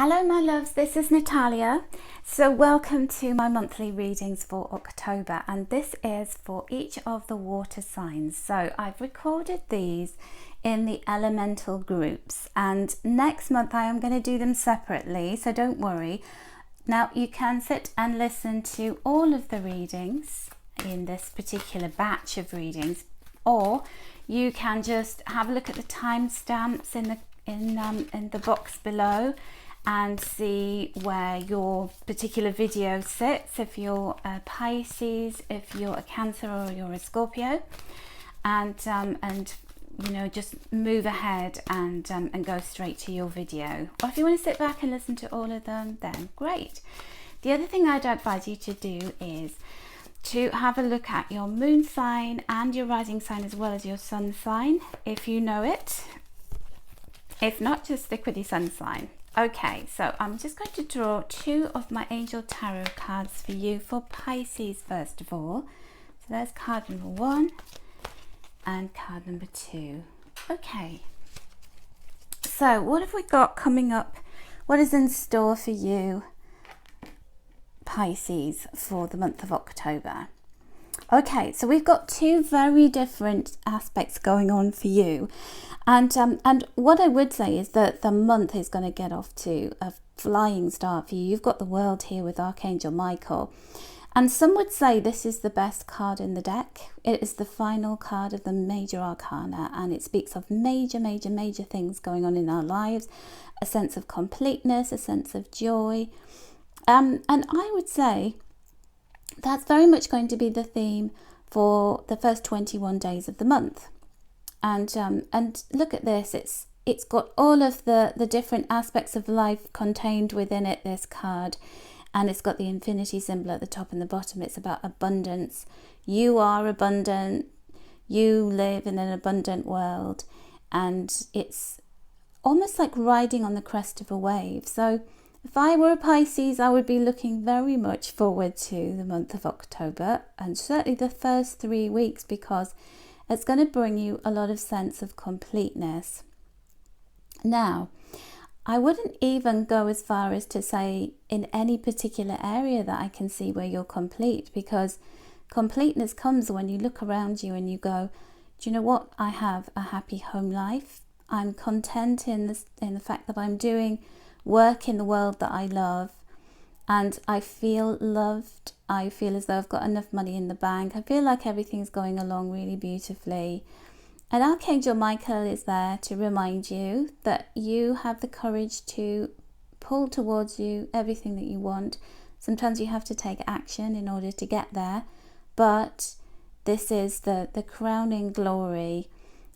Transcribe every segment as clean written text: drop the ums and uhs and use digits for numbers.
Hello my loves, this is Natalia. So welcome to my monthly readings for October, and this is for each of the water signs. So I've recorded these in the elemental groups, and next month I am going to do them separately, so don't worry. Now you can sit and listen to all of the readings in this particular batch of readings, or you can just have a look at the timestamps in the box below and see where your particular video sits, if you're a Pisces, if you're a Cancer, or you're a Scorpio, and you know, just move ahead and go straight to your video. Or if you want to sit back and listen to all of them, then great. The other thing I'd advise you to do is to have a look at your moon sign and your rising sign, as well as your sun sign, if you know it. If not, just stick with your sun sign. Okay, so I'm just going to draw two of my angel tarot cards for you for Pisces first of all. So there's card number 1 and card number 2. Okay, so what have we got coming up? What is in store for you, Pisces, for the month of October? Okay, so we've got two very different aspects going on for you. And what I would say is that the month is going to get off to a flying start for you. You've got the World here with Archangel Michael. And some would say this is the best card in the deck. It is the final card of the major arcana, and it speaks of major things going on in our lives. A sense of completeness, a sense of joy. And I would say that's very much going to be the theme for the first 21 days of the month. And look at this, it's got all of the different aspects of life contained within it, this card, and it's got the infinity symbol at the top and the bottom. It's about abundance. You are abundant, you live in an abundant world, and it's almost like riding on the crest of a wave. So if I were a Pisces, I would be looking very much forward to the month of October, and certainly the first 3 weeks, because it's going to bring you a lot of sense of completeness. Now, I wouldn't even go as far as to say in any particular area that I can see where you're complete, because completeness comes when you look around you and you go, do you know what? I have a happy home life. I'm content in the fact that I'm doing work in the world that I love, and I feel loved. I feel as though I've got enough money in the bank. I feel like everything's going along really beautifully. And Archangel Michael is there to remind you that you have the courage to pull towards you everything that you want. Sometimes you have to take action in order to get there, but this is the crowning glory,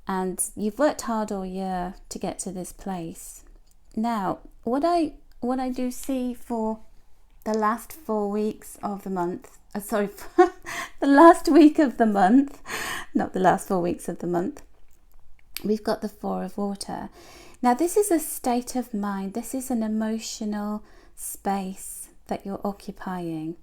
and you've worked hard all year to get to this place. Now, what I do see for the last 4 weeks of the month, the last week of the month, not the last 4 weeks of the month, we've got the 4 of water. Now, this is a state of mind. This is an emotional space that you're occupying.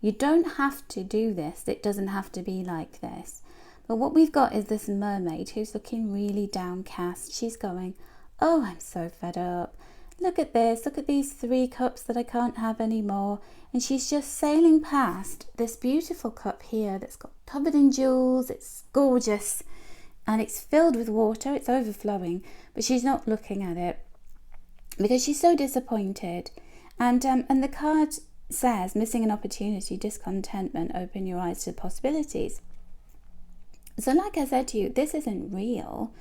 You don't have to do this. It doesn't have to be like this. But what we've got is this mermaid who's looking really downcast. She's going, oh, I'm so fed up. Look at this, look at these 3 cups that I can't have anymore. And she's just sailing past this beautiful cup here that's got covered in jewels. It's gorgeous and it's filled with water. It's overflowing, but she's not looking at it because she's so disappointed. And the card says, missing an opportunity, discontentment, open your eyes to possibilities. So like I said to you, this isn't real.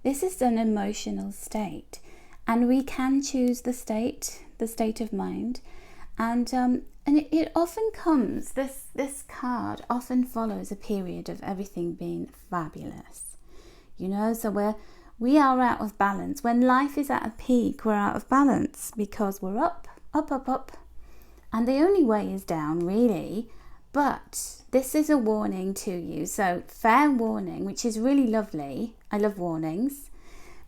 This is an emotional state. And we can choose the state of mind, and it often comes. This card often follows a period of everything being fabulous, you know. So we are out of balance. When life is at a peak, we're out of balance because we're up, and the only way is down, really. But this is a warning to you. So fair warning, which is really lovely. I love warnings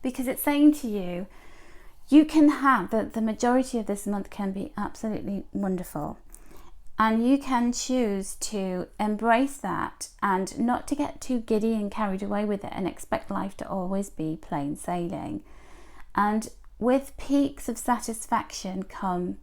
because it's saying to you, you can have the majority of this month can be absolutely wonderful, and you can choose to embrace that and not to get too giddy and carried away with it and expect life to always be plain sailing. And with peaks of satisfaction come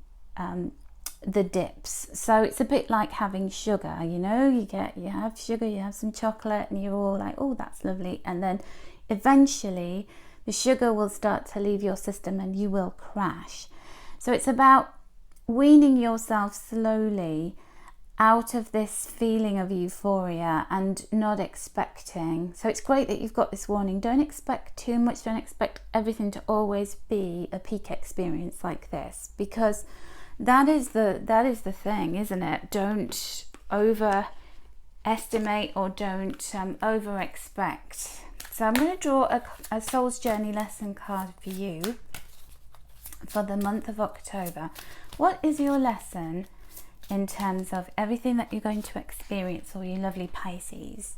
the dips. So it's a bit like having sugar, you know, you have sugar, you have some chocolate, and you're all like, oh, that's lovely, and then eventually the sugar will start to leave your system and you will crash. So it's about weaning yourself slowly out of this feeling of euphoria and not expecting. So it's great that you've got this warning. Don't expect too much. Don't expect everything to always be a peak experience like this, because that is the thing, isn't it? Don't overestimate or don't over expect. So I'm going to draw a Soul's Journey lesson card for you for the month of October. What is your lesson in terms of everything that you're going to experience, all you lovely Pisces?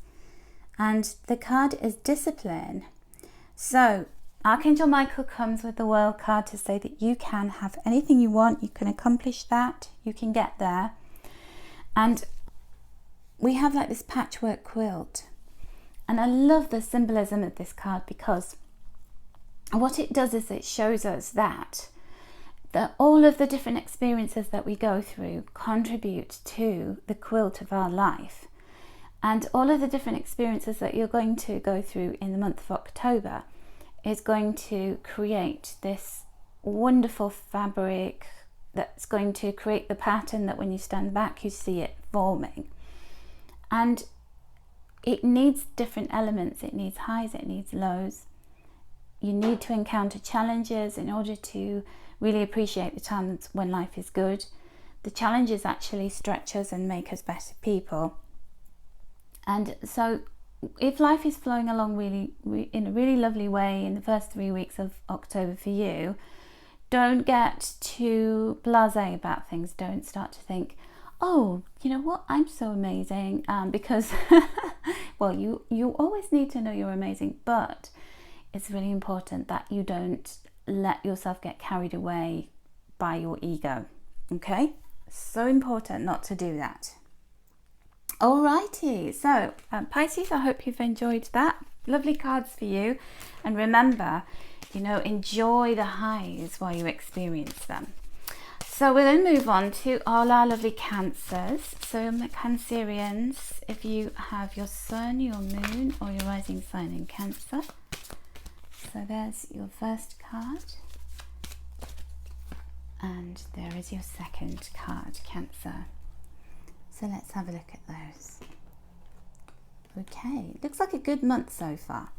And the card is discipline. So Archangel Michael comes with the World card to say that you can have anything you want, you can accomplish that, you can get there. And we have like this patchwork quilt. And I love the symbolism of this card, because what it does is it shows us that all of the different experiences that we go through contribute to the quilt of our life. And all of the different experiences that you're going to go through in the month of October is going to create this wonderful fabric that's going to create the pattern that when you stand back you see it forming. And it needs different elements. It needs highs, it needs lows. You need to encounter challenges in order to really appreciate the times when life is good. The challenges actually stretch us and make us better people. And so if life is flowing along really in a really lovely way in the first 3 weeks of October for you, don't get too blasé about things. Don't start to think, oh, you know what, I'm so amazing, because well, you always need to know you're amazing, but it's really important that you don't let yourself get carried away by your ego. Okay, so important not to do that. Alrighty, so Pisces, I hope you've enjoyed that. Lovely cards for you, and remember, you know, enjoy the highs while you experience them. So we're going to move on to all our lovely Cancers. So Cancerians, if you have your sun, your moon, or your rising sign in Cancer. So there's your first card. And there is your second card, Cancer. So let's have a look at those. Okay, looks like a good month so far.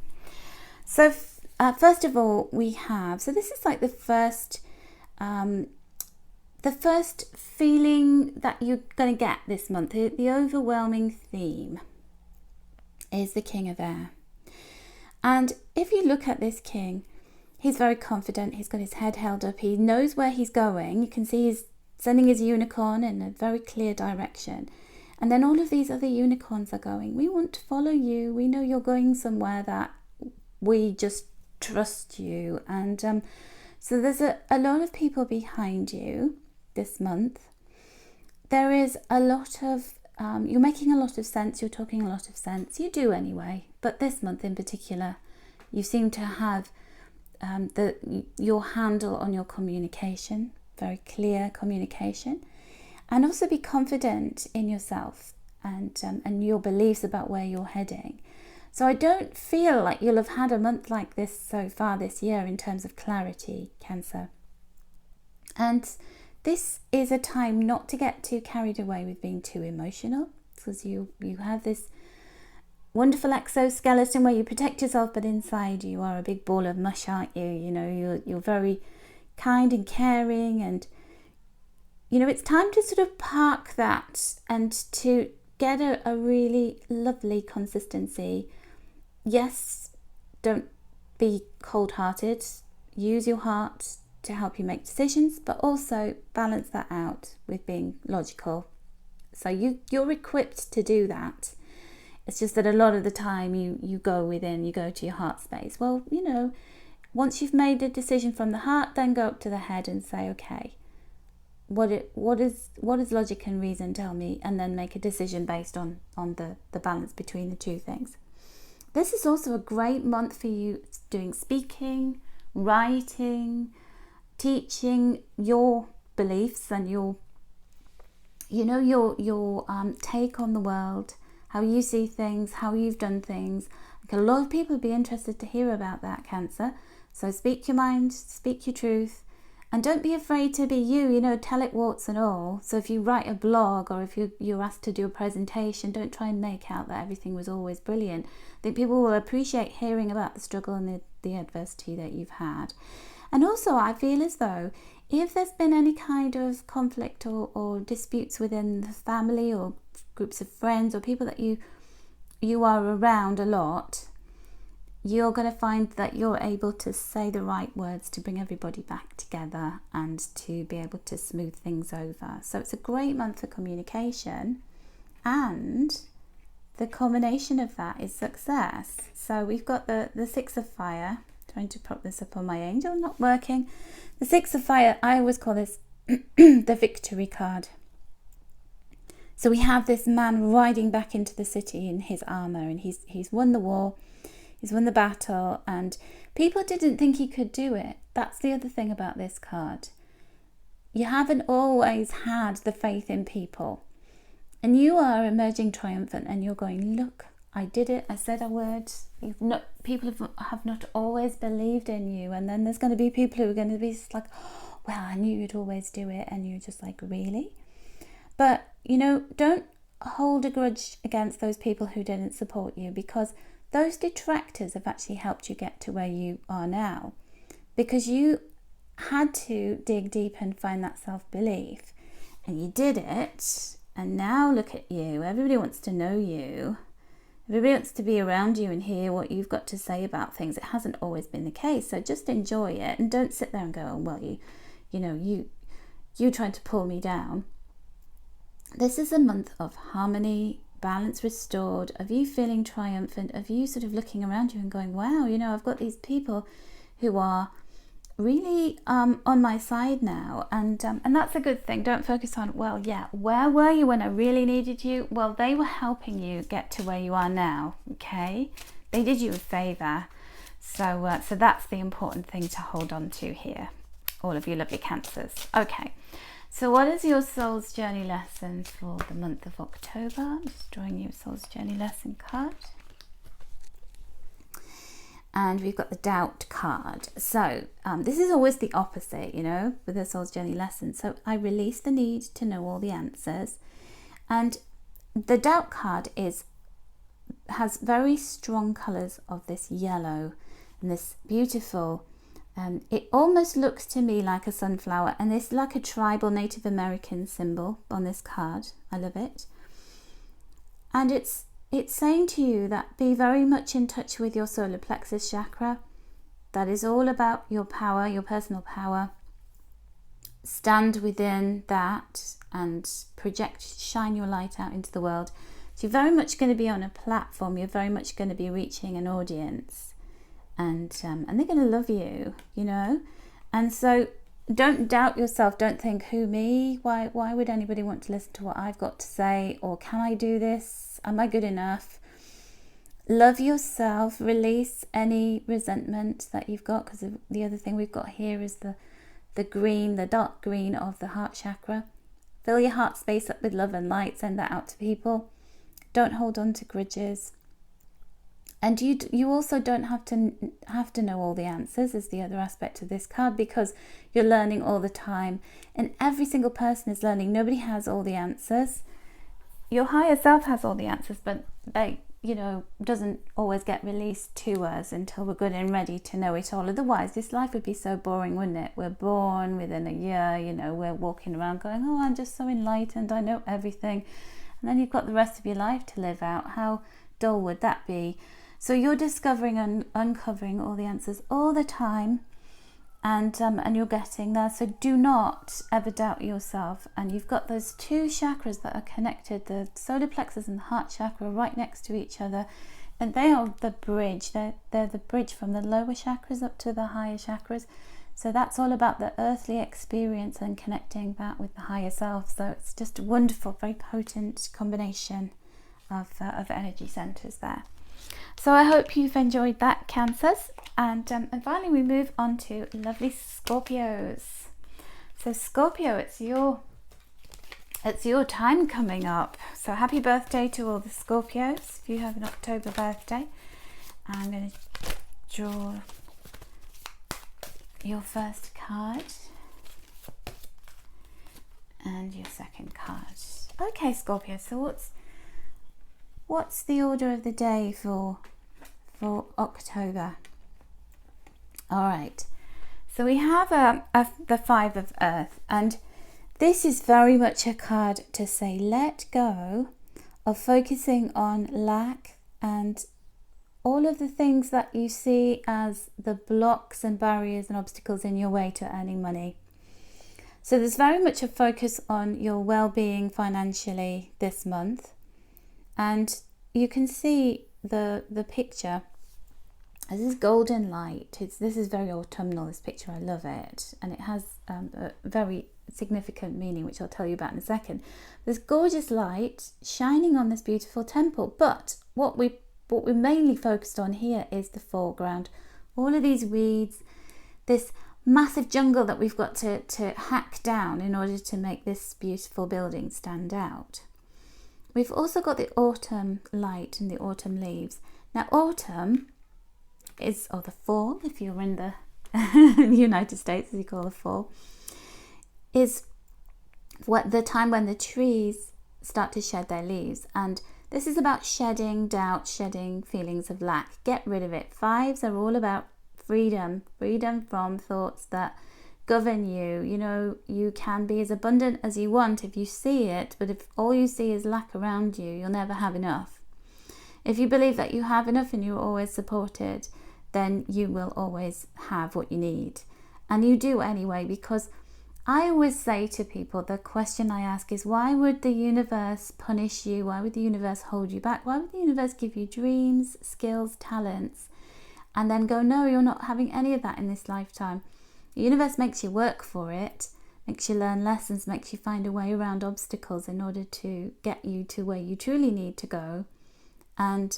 So first of all, we have, so this is like the first feeling that you're going to get this month. The overwhelming theme is the King of Air. And if you look at this king, he's very confident. He's got his head held up. He knows where he's going. You can see he's sending his unicorn in a very clear direction. And then all of these other unicorns are going, we want to follow you. We know you're going somewhere that we just trust you. And so there's a lot of people behind you this month. There is a lot of, you're making a lot of sense. You're talking a lot of sense. You do anyway. But this month in particular, you seem to have your handle on your communication, very clear communication, and also be confident in yourself and your beliefs about where you're heading. So I don't feel like you'll have had a month like this so far this year in terms of clarity, Cancer. And this is a time not to get too carried away with being too emotional, because you have this wonderful exoskeleton where you protect yourself, but inside you are a big ball of mush, aren't you? You know, you're very kind and caring, and you know, it's time to sort of park that and to get a really lovely consistency. Yes, don't be cold-hearted. Use your heart to help you make decisions, but also balance that out with being logical. So you're equipped to do that. It's just that a lot of the time you go to your heart space. Well, you know, once you've made a decision from the heart, then go up to the head and say, okay, what does logic and reason tell me, and then make a decision based on the balance between the two things. This is also a great month for you doing speaking, writing, teaching your beliefs and your take on the world, how you see things, how you've done things. Like, a lot of people would be interested to hear about that, Cancer. So speak your mind, speak your truth, and don't be afraid to be you, tell it warts and all. So if you write a blog, or if you're asked to do a presentation, don't try and make out that everything was always brilliant. I think people will appreciate hearing about the struggle and the adversity that you've had. And also, I feel as though if there's been any kind of conflict or disputes within the family or groups of friends or people that you are around a lot, you're going to find that you're able to say the right words to bring everybody back together and to be able to smooth things over. So it's a great month for communication, and the combination of that is success. So we've got the Six of Fire. Trying to prop this up on my angel, not working. The Six of Fire, I always call this the victory card. So we have this man riding back into the city in his armour, and he's won the war. He's won the battle, and people didn't think he could do it. That's the other thing about this card. You haven't always had the faith in people. And you are emerging triumphant, and you're going, look, I did it. I said a word. People have not always believed in you. And then there's going to be people who are going to be like, well, I knew you'd always do it. And you're just like, really? But, don't hold a grudge against those people who didn't support you, because those detractors have actually helped you get to where you are now, because you had to dig deep and find that self-belief, and you did it. And now look at you. Everybody wants to know you. Everybody wants to be around you and hear what you've got to say about things. It hasn't always been the case. So just enjoy it, and don't sit there and go, oh, well, you tried to pull me down. This is a month of harmony, balance restored, of you feeling triumphant, of you sort of looking around you and going, wow, I've got these people who are really on my side now, and that's a good thing. Don't focus on, well, yeah, where were you when I really needed you? Well, they were helping you get to where you are now. Okay, they did you a favor. So that's the important thing to hold on to here, all of you lovely Cancers. Okay, so what is your soul's journey lesson for the month of October? I'm just drawing you a soul's journey lesson card. And we've got the doubt card. So this is always the opposite, with the soul's journey lesson. So I release the need to know all the answers. And the doubt card has very strong colours of this yellow and this beautiful, it almost looks to me like a sunflower, and it's like a tribal Native American symbol on this card. I love it. And it's saying to you that be very much in touch with your solar plexus chakra. That is all about your power, your personal power. Stand within that and shine your light out into the world. So you're very much going to be on a platform. You're very much going to be reaching an audience, and they're going to love you, And so don't doubt yourself. Don't think, who, me? Why would anybody want to listen to what I've got to say? Or can I do this? Am I good enough? Love yourself. Release any resentment that you've got, because the other thing we've got here is the green, the dark green of the heart chakra. Fill your heart space up with love and light. Send that out to people. Don't hold on to grudges. And you also don't have to know all the answers, is the other aspect of this card, because you're learning all the time, and every single person is learning. Nobody has all the answers. Your higher self has all the answers, but they, doesn't always get released to us until we're good and ready to know it all. Otherwise, this life would be so boring, wouldn't it? We're born within a year, we're walking around going, oh, I'm just so enlightened, I know everything. And then you've got the rest of your life to live out. How dull would that be? So you're discovering and uncovering all the answers all the time, and you're getting there. So do not ever doubt yourself. And you've got those two chakras that are connected, the solar plexus and the heart chakra, right next to each other, and they are the bridge. They're the bridge from the lower chakras up to the higher chakras. So that's all about the earthly experience and connecting that with the higher self. So it's just a wonderful, very potent combination of energy centers there. So I hope you've enjoyed that, Cancers. And finally we move on to lovely Scorpios. So Scorpio, it's your time coming up. So happy birthday to all the Scorpios if you have an October birthday. I'm going to draw your first card and your second card. Okay, Scorpio, so what's the order of the day for October? All right, so we have the Five of Earth, and this is very much a card to say let go of focusing on lack and all of the things that you see as the blocks and barriers and obstacles in your way to earning money. So there's very much a focus on your well-being financially this month, and you can see the picture. This is golden light. This is very autumnal, this picture. I love it, and it has a very significant meaning, which I'll tell you about in a second. There's gorgeous light shining on this beautiful temple, but what we're mainly focused on here is the foreground. All of these weeds, this massive jungle that we've got to hack down in order to make this beautiful building stand out. We've also got the autumn light and the autumn leaves. Now autumn is, or the fall, if you're in the United States, as you call the fall, is what the time when the trees start to shed their leaves. And this is about shedding doubt, shedding feelings of lack. Get rid of it. Fives are all about freedom from thoughts that govern you. You know, you can be as abundant as you want if you see it, but if all you see is lack around you, you'll never have enough. If you believe that you have enough and you're always supported, then you will always have what you need. And you do anyway, because I always say to people, the question I ask is, why would the universe punish you? Why would the universe hold you back? Why would the universe give you dreams, skills, talents, and then go, no, you're not having any of that in this lifetime? The universe makes you work for it, makes you learn lessons, makes you find a way around obstacles in order to get you to where you truly need to go. And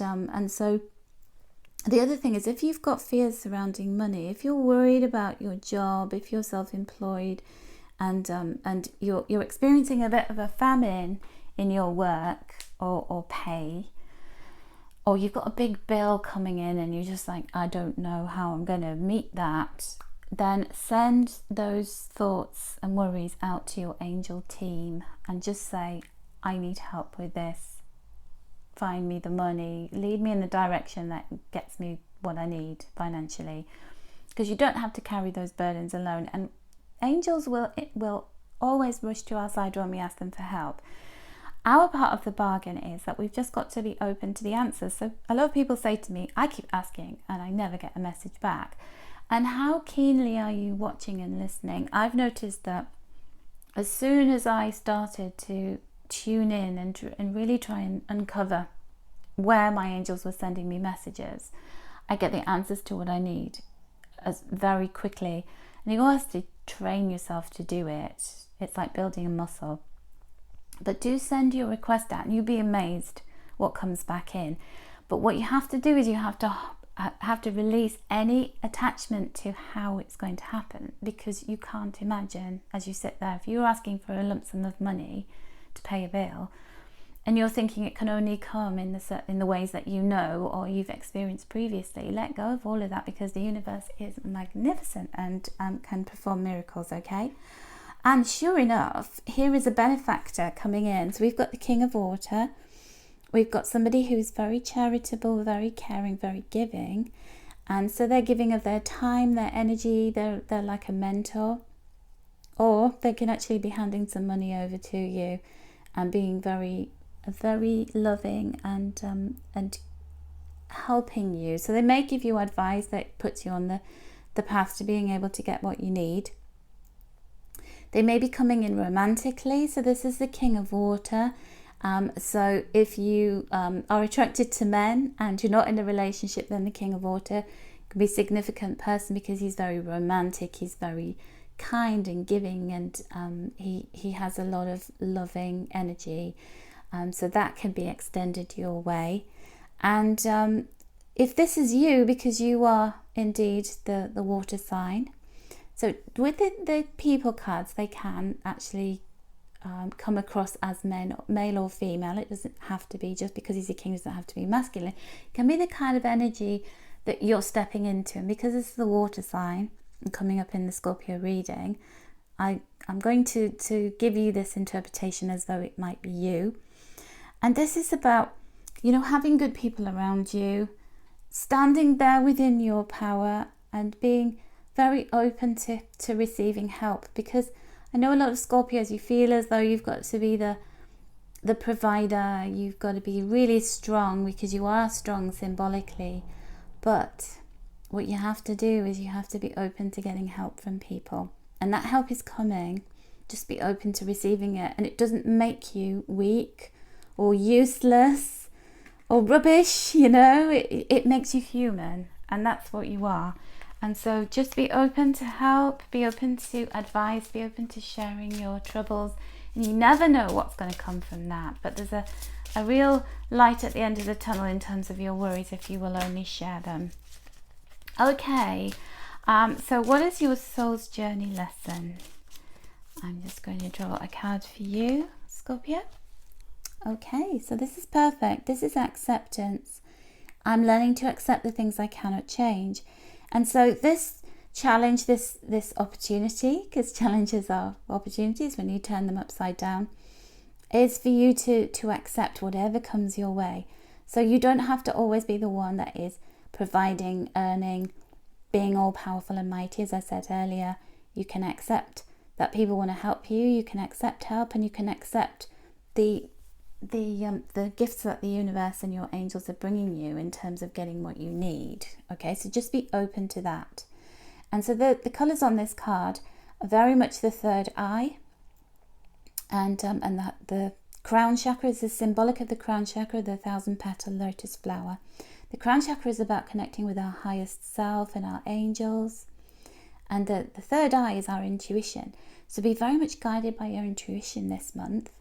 so the other thing is, if you've got fears surrounding money, if you're worried about your job, if you're self-employed, and you're experiencing a bit of a famine in your work or pay, or you've got a big bill coming in and you're just like, I don't know how I'm going to meet that, then send those thoughts and worries out to your angel team and just say, I need help with this. Find me the money, lead me in the direction that gets me what I need financially, because you don't have to carry those burdens alone. And angels will always rush to our side when we ask them for help. Our part of the bargain is that we've just got to be open to the answers. So a lot of people say to me, I keep asking and I never get a message back. And how keenly are you watching and listening? I've noticed that as soon as I started to tune in and really try and uncover where my angels were sending me messages, I get the answers to what I need as very quickly. And you always have to train yourself to do it. It's like building a muscle. But do send your request out and you'll be amazed what comes back in. But what you have to do is you have to release any attachment to how it's going to happen, because you can't imagine, as you sit there, if you're asking for a lump sum of money to pay a bill and you're thinking it can only come in the ways that you know or you've experienced previously, let go of all of that, because the universe is magnificent and can perform miracles, okay? And sure enough, here is a benefactor coming in. So we've got the King of Water. We've got somebody who's very charitable, very caring, very giving. And so they're giving of their time, their energy. They're like a mentor. Or they can actually be handing some money over to you and being very loving and helping you. So they may give you advice that puts you on the path to being able to get what you need. They may be coming in romantically. So this is the King of Water. So if you are attracted to men and you're not in a relationship, then the King of Water can be a significant person, because he's very romantic, he's very kind and giving, and he has a lot of loving energy. So that can be extended your way. And if this is you, because you are indeed the water sign, so with the people cards, they can actually come across as male or female. It doesn't have to be, just because he's a king doesn't have to be masculine. It can be the kind of energy that you're stepping into. And because this is the water sign and coming up in the Scorpio reading, I'm going to give you this interpretation as though it might be you. And this is about, having good people around you, standing there within your power and being very open to receiving help. Because I know a lot of Scorpios, you feel as though you've got to be the provider, you've got to be really strong, because you are strong symbolically. But what you have to do is you have to be open to getting help from people. And that help is coming. Just be open to receiving it. And it doesn't make you weak or useless or rubbish, It makes you human. And that's what you are. And so just be open to help, be open to advice, be open to sharing your troubles. And you never know what's going to come from that. But there's a real light at the end of the tunnel in terms of your worries if you will only share them. Okay, so what is your soul's journey lesson? I'm just going to draw a card for you, Scorpio. Okay, so this is perfect. This is acceptance. I'm learning to accept the things I cannot change. And so this challenge, this opportunity, because challenges are opportunities when you turn them upside down, is for you to accept whatever comes your way. So you don't have to always be the one that is providing, earning, being all powerful and mighty. As I said earlier, you can accept that people want to help you, you can accept help, and you can accept the gifts that the universe and your angels are bringing you in terms of getting what you need. Okay, so just be open to that. And so the colours on this card are very much the third eye, and the crown chakra is the symbolic of the crown chakra, the 1,000-petal lotus flower. The crown chakra is about connecting with our highest self and our angels, and the third eye is our intuition. So be very much guided by your intuition this month.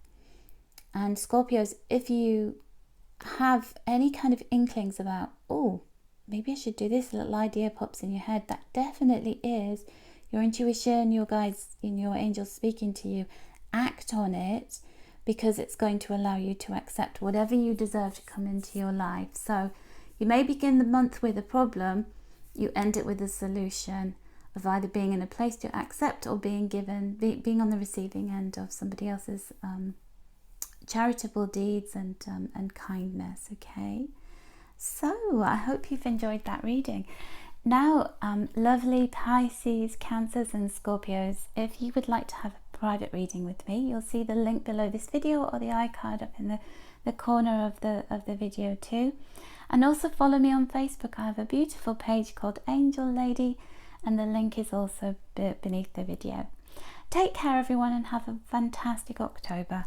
And Scorpios, if you have any kind of inklings about, maybe I should do this, a little idea pops in your head, that definitely is your intuition, your guides, and your angels speaking to you. Act on it, because it's going to allow you to accept whatever you deserve to come into your life. So you may begin the month with a problem, you end it with a solution of either being in a place to accept or being on the receiving end of somebody else's charitable deeds and kindness. Okay, so I hope you've enjoyed that reading. Now, lovely Pisces, Cancers and Scorpios, if you would like to have a private reading with me, you'll see the link below this video or the iCard up in the corner of the video too. And also follow me on Facebook. I have a beautiful page called Angel Lady, and the link is also beneath the video. Take care everyone, and have a fantastic October.